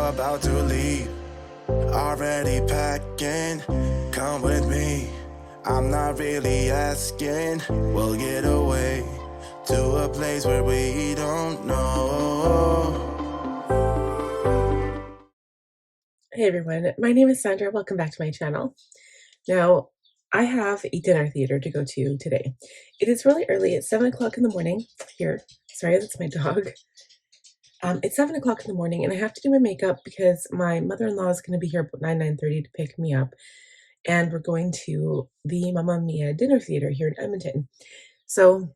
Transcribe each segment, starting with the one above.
about to leave. Already packing, come with me. I'm not really asking. We'll get away to a place where we don't know. Hey everyone, my name is Sandra. Welcome back to my channel. Now, I have a dinner theater to go to today. It is really early. It's 7 o'clock in the morning here. Sorry, that's my dog. It's 7 o'clock in the morning and I have to do my makeup because my mother-in-law is going to be here about 9:30 to pick me up. And we're going to the Mamma Mia dinner theater here in Edmonton. So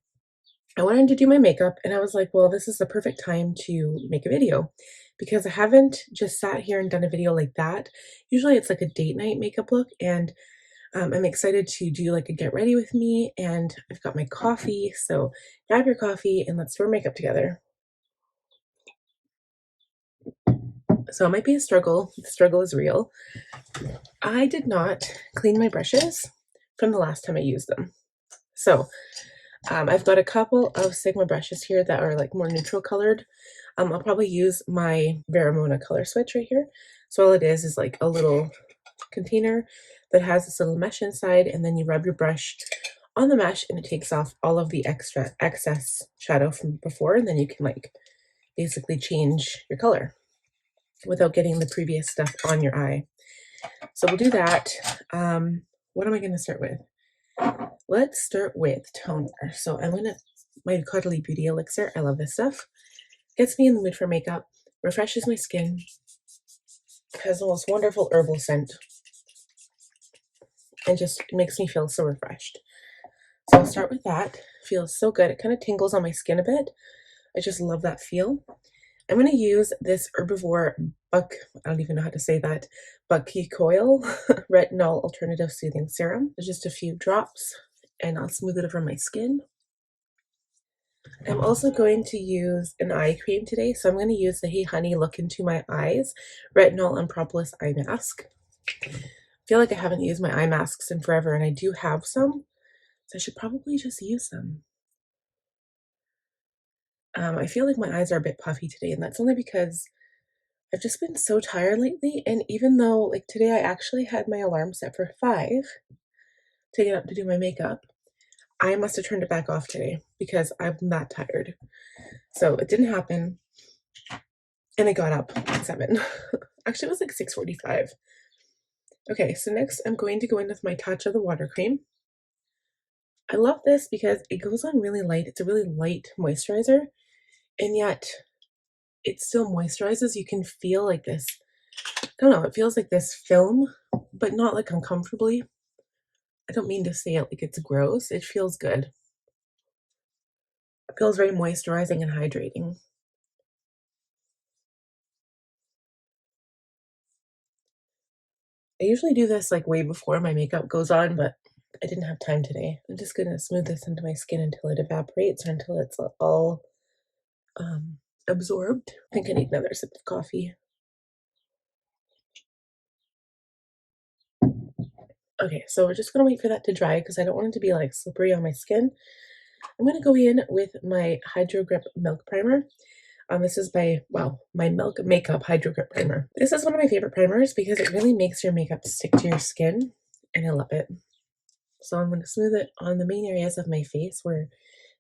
I wanted to do my makeup and I was like, well, this is the perfect time to make a video because I haven't just sat here and done a video like that. Usually it's like a date night makeup look, and I'm excited to do like a get ready with me, and I've got my coffee. So grab your coffee and let's do our makeup together. So it might be a struggle. The struggle is real. I did not clean my brushes from the last time I used them. So I've got a couple of Sigma brushes here that are like more neutral colored. I'll probably use my Vera color switch right here. So all it is like a little container that has this little mesh inside, and then you rub your brush on the mesh and it takes off all of the excess shadow from before, and then you can like basically change your color without getting the previous stuff on your eye. So we'll do that. What am I going to start with? Let's start with toner. So I'm gonna, my Caudalie Beauty Elixir, I love this stuff. Gets me in the mood for makeup, refreshes my skin, has the most wonderful herbal scent, and just makes me feel so refreshed. So I'll start with that. Feels so good. It kind of tingles on my skin a bit. I just love that feel. I'm going to use this Herbivore I don't even know how to say that, Bucky Coil Retinol Alternative Soothing Serum. There's just a few drops and I'll smooth it over my skin. I'm also going to use an eye cream today, so I'm going to use the Hey Honey Look Into My Eyes Retinol and Propolis Eye Mask. I feel like I haven't used my eye masks in forever, and I do have some, so I should probably just use them. I feel like my eyes are a bit puffy today, and that's only because I've just been so tired lately, and even though like today I actually had my alarm set for 5 to get up to do my makeup, I must have turned it back off today because I'm that tired. So it didn't happen, and I got up at 7. Actually, it was like 6:45. Okay, so next I'm going to go in with my Touch of the Water Cream. I love this because it goes on really light. It's a really light moisturizer, and yet it still moisturizes. You can feel like this, I don't know, it feels like this film, but not like uncomfortably. I don't mean to say it like it's gross. It feels good. It feels very moisturizing and hydrating. I usually do this like way before my makeup goes on, but I didn't have time today. I'm just gonna smooth this into my skin until it evaporates or until it's all absorbed. I think I need another sip of coffee. Okay, so we're just gonna wait for that to dry because I don't want it to be like slippery on my skin. I'm gonna go in with my Hydrogrip Milk Primer. This is by, well, my Milk Makeup Hydrogrip Primer. This is one of my favorite primers because it really makes your makeup stick to your skin, and I love it. So I'm going to smooth it on the main areas of my face where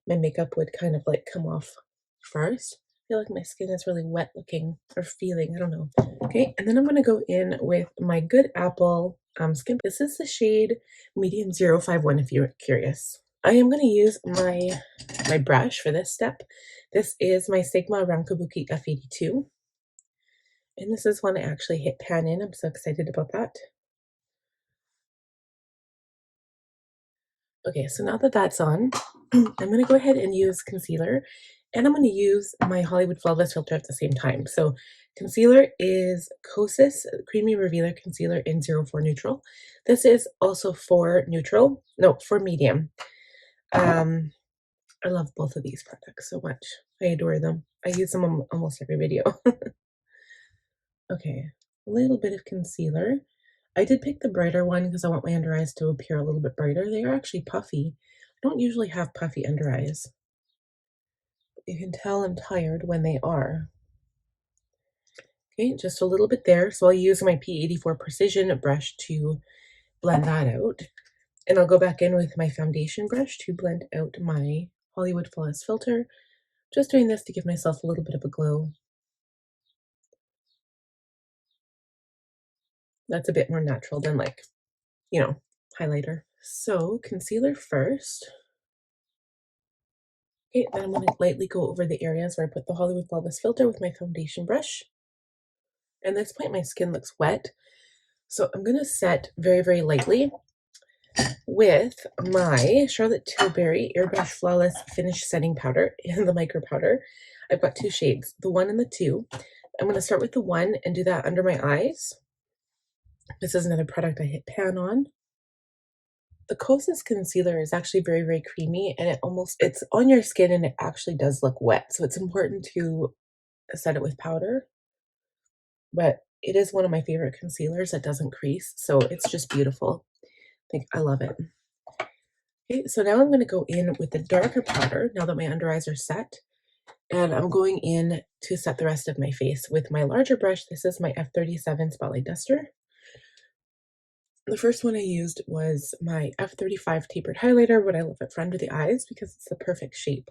my makeup would kind of like come off first. I feel like my skin is really wet looking or feeling, I don't know. Okay, and then I'm going to go in with my Good Apple skin. This is the shade Medium 051 if you're curious. I am going to use my brush for this step. This is my Sigma Rankabuki F82. And this is one I actually hit pan in. I'm so excited about that. Okay, so now that that's on, I'm going to go ahead and use concealer, and I'm going to use my Hollywood Flawless filter at the same time. So concealer is Kosas Creamy Revealer Concealer in 04 Neutral. This is also for neutral, no, for medium. I love both of these products so much. I adore them. I use them on almost every video. Okay, a little bit of concealer. I did pick the brighter one because I want my under eyes to appear a little bit brighter. They are actually puffy. I don't usually have puffy under eyes. You can tell I'm tired when they are. Okay, just a little bit there. So I'll use my P84 Precision brush to blend that out. And I'll go back in with my foundation brush to blend out my Hollywood Flawless filter. Just doing this to give myself a little bit of a glow. That's a bit more natural than like, you know, highlighter. So concealer first. Okay, then I'm going to lightly go over the areas where I put the Hollywood Flawless filter with my foundation brush. At this point, my skin looks wet. So I'm going to set very, very lightly with my Charlotte Tilbury Airbrush Flawless Finish Setting Powder and the Micropowder. I've got two shades, the 1 and the 2. I'm going to start with the 1 and do that under my eyes. This is another product I hit pan on. The Kosas concealer is actually very, very creamy, and it's on your skin and it actually does look wet. So it's important to set it with powder. But it is one of my favorite concealers that doesn't crease. So it's just beautiful. I love it. Okay, so now I'm going to go in with the darker powder now that my under eyes are set. And I'm going in to set the rest of my face with my larger brush. This is my F37 Spotlight Duster. The first one I used was my F35 Tapered Highlighter, but I love it for under the eyes because it's the perfect shape.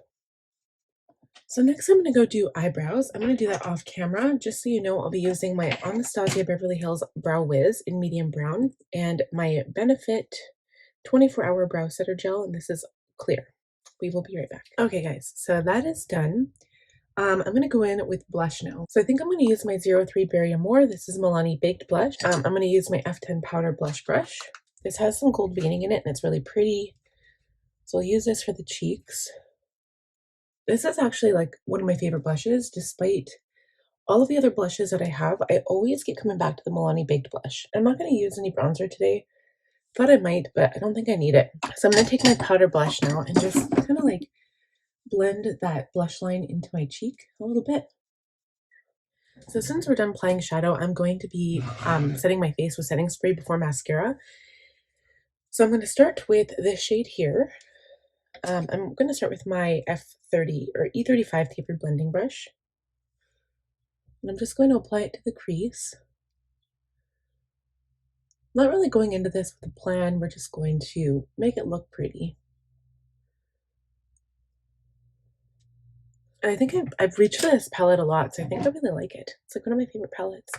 So next I'm going to go do eyebrows. I'm going to do that off camera. Just so you know, I'll be using my Anastasia Beverly Hills Brow Whiz in medium brown and my Benefit 24-hour brow setter gel, and this is clear. We will be right back. Okay guys, so that is done. I'm going to go in with blush now. So I think I'm going to use my 03 Berry Amore. This is Milani Baked Blush. I'm going to use my F10 Powder Blush Brush. This has some gold veining in it and it's really pretty. So I'll use this for the cheeks. This is actually like one of my favorite blushes. Despite all of the other blushes that I have, I always keep coming back to the Milani Baked Blush. I'm not going to use any bronzer today. Thought I might, but I don't think I need it. So I'm going to take my powder blush now and just kind of like blend that blush line into my cheek a little bit. So since we're done applying shadow, I'm going to be setting my face with setting spray before mascara. So I'm going to start with this shade here. I'm going to start with my F30 or E35 tapered blending brush. And I'm just going to apply it to the crease. Not really going into this with a plan, we're just going to make it look pretty. And I think I've reached for this palette a lot, so I think I really like it. It's like one of my favorite palettes.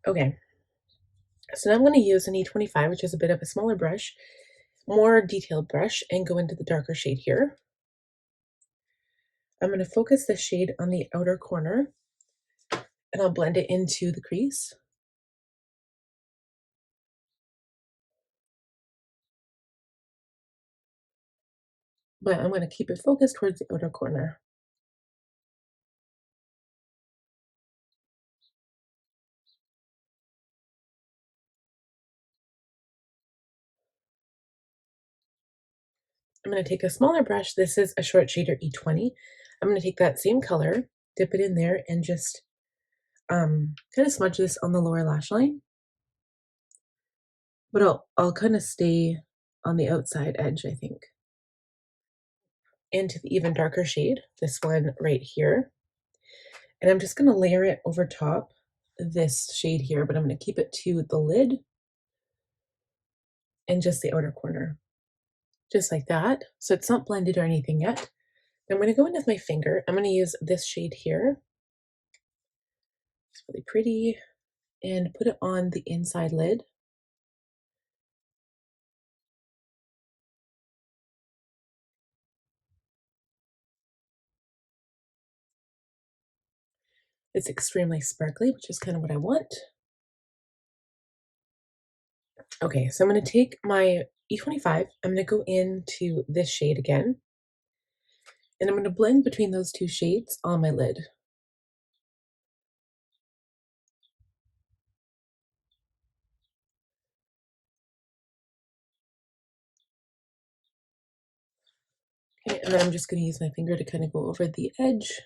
Okay, so now I'm going to use an E25, which is a bit of a smaller brush, more detailed brush, and go into the darker shade here. I'm going to focus this shade on the outer corner, and I'll blend it into the crease. But I'm going to keep it focused towards the outer corner. I'm going to take a smaller brush. This is a short shader E20. I'm going to take that same color, dip it in there, and just kind of smudge this on the lower lash line. But I'll kind of stay on the outside edge, I think. Into the even darker shade, this one right here. And I'm just going to layer it over top this shade here, but I'm going to keep it to the lid and just the outer corner. Just like that. So it's not blended or anything yet. I'm going to go in with my finger. I'm going to use this shade here. It's really pretty. And put it on the inside lid. It's extremely sparkly, which is kind of what I want. Okay, so I'm going to take my E25. I'm going to go into this shade again. And I'm going to blend between those two shades on my lid. Okay, and then I'm just going to use my finger to kind of go over the edge.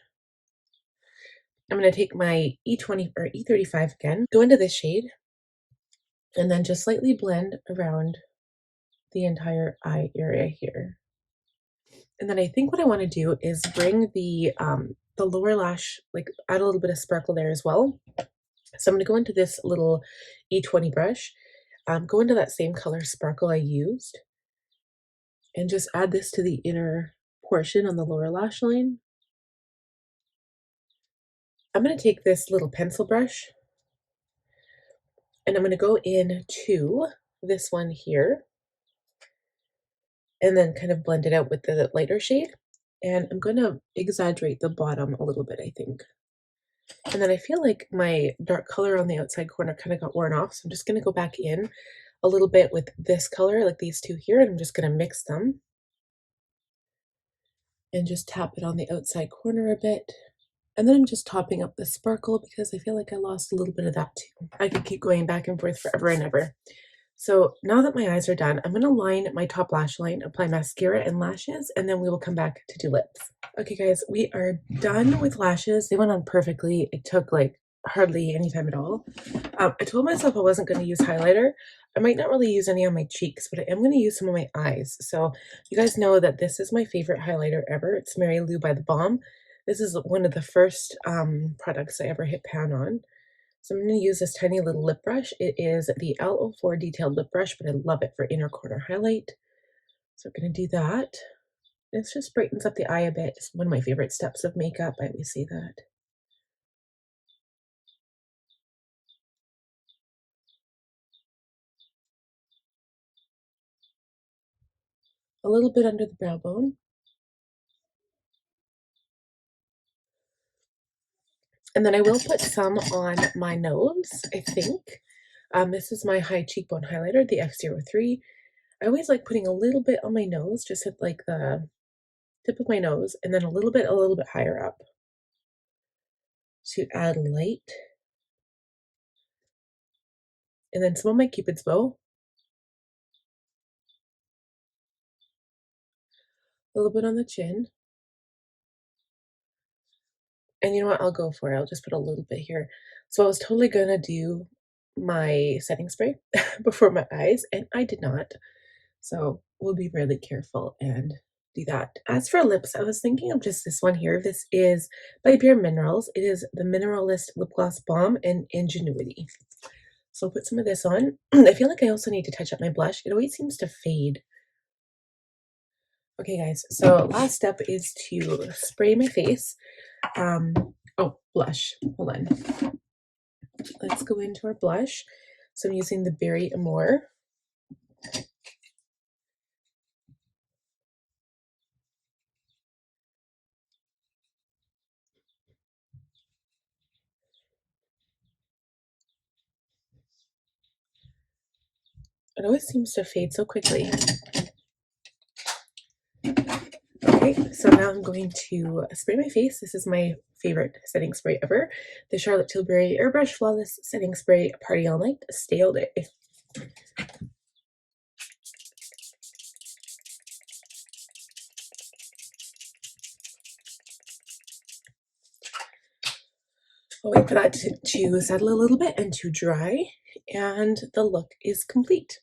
I'm going to take my E20 or E35 again, go into this shade, and then just slightly blend around the entire eye area here. And then I think what I want to do is bring the lower lash, like add a little bit of sparkle there as well. So I'm going to go into this little E20 brush, go into that same color sparkle I used, and just add this to the inner portion on the lower lash line. I'm going to take this little pencil brush and I'm going to go into this one here and then kind of blend it out with the lighter shade. And I'm going to exaggerate the bottom a little bit, I think. And then I feel like my dark color on the outside corner kind of got worn off. So I'm just going to go back in a little bit with this color, like these two here, and I'm just going to mix them. And just tap it on the outside corner a bit. And then I'm just topping up the sparkle because I feel like I lost a little bit of that too. I could keep going back and forth forever and ever. So now that my eyes are done, I'm going to line my top lash line, apply mascara and lashes, and then we will come back to do lips. Okay guys, we are done with lashes. They went on perfectly. It took like hardly any time at all. I told myself I wasn't going to use highlighter. I might not really use any on my cheeks, but I am going to use some on my eyes. So you guys know that this is my favorite highlighter ever. It's Mary Lou by the Balm. This is one of the first products I ever hit pan on. So I'm going to use this tiny little lip brush. It is the L04 detailed lip brush, but I love it for inner corner highlight. So we're going to do that. This just brightens up the eye a bit. It's one of my favorite steps of makeup. I always say that. A little bit under the brow bone. And then I will put some on my nose, I think. This is my high cheekbone highlighter, the F03. I always like putting a little bit on my nose, just at like the tip of my nose, and then a little bit higher up to add light. And then some on my Cupid's bow. A little bit on the chin. And you know what? I'll go for it. I'll just put a little bit here. So I was totally gonna do my setting spray before my eyes, and I did not. So we'll be really careful and do that. As for lips, I was thinking of just this one here. This is by Bare Minerals. It is the Mineralist Lip Gloss Balm and Ingenuity. So I'll put some of this on. I feel like I also need to touch up my blush. It always seems to fade. Okay guys, so last step is to spray my face. Oh, blush. Hold on. Let's go into our blush. So I'm using the Berry Amore. It always seems to fade so quickly. Okay, so now I'm going to spray my face. This is my favorite setting spray ever. The Charlotte Tilbury Airbrush Flawless Setting Spray. Party all night, stay all day. I'll wait for that to settle a little bit and to dry, and the look is complete.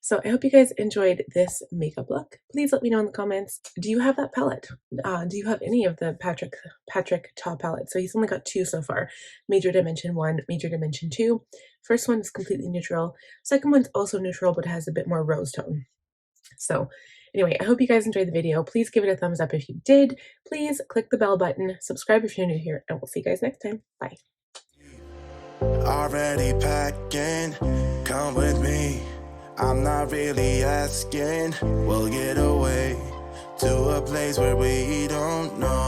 So I hope you guys enjoyed this makeup look. Please let me know in the comments. Do you have that palette? Do you have any of the Patrick Ta palette? So he's only got 2 so far. Major Dimension 1, Major Dimension 2. First one is completely neutral. Second one's also neutral, but has a bit more rose tone. So anyway, I hope you guys enjoyed the video. Please give it a thumbs up if you did. Please click the bell button, subscribe if you're new here, and we'll see you guys next time. Bye. Already packing, come with me. I'm not really asking. We'll get away to a place where we don't know.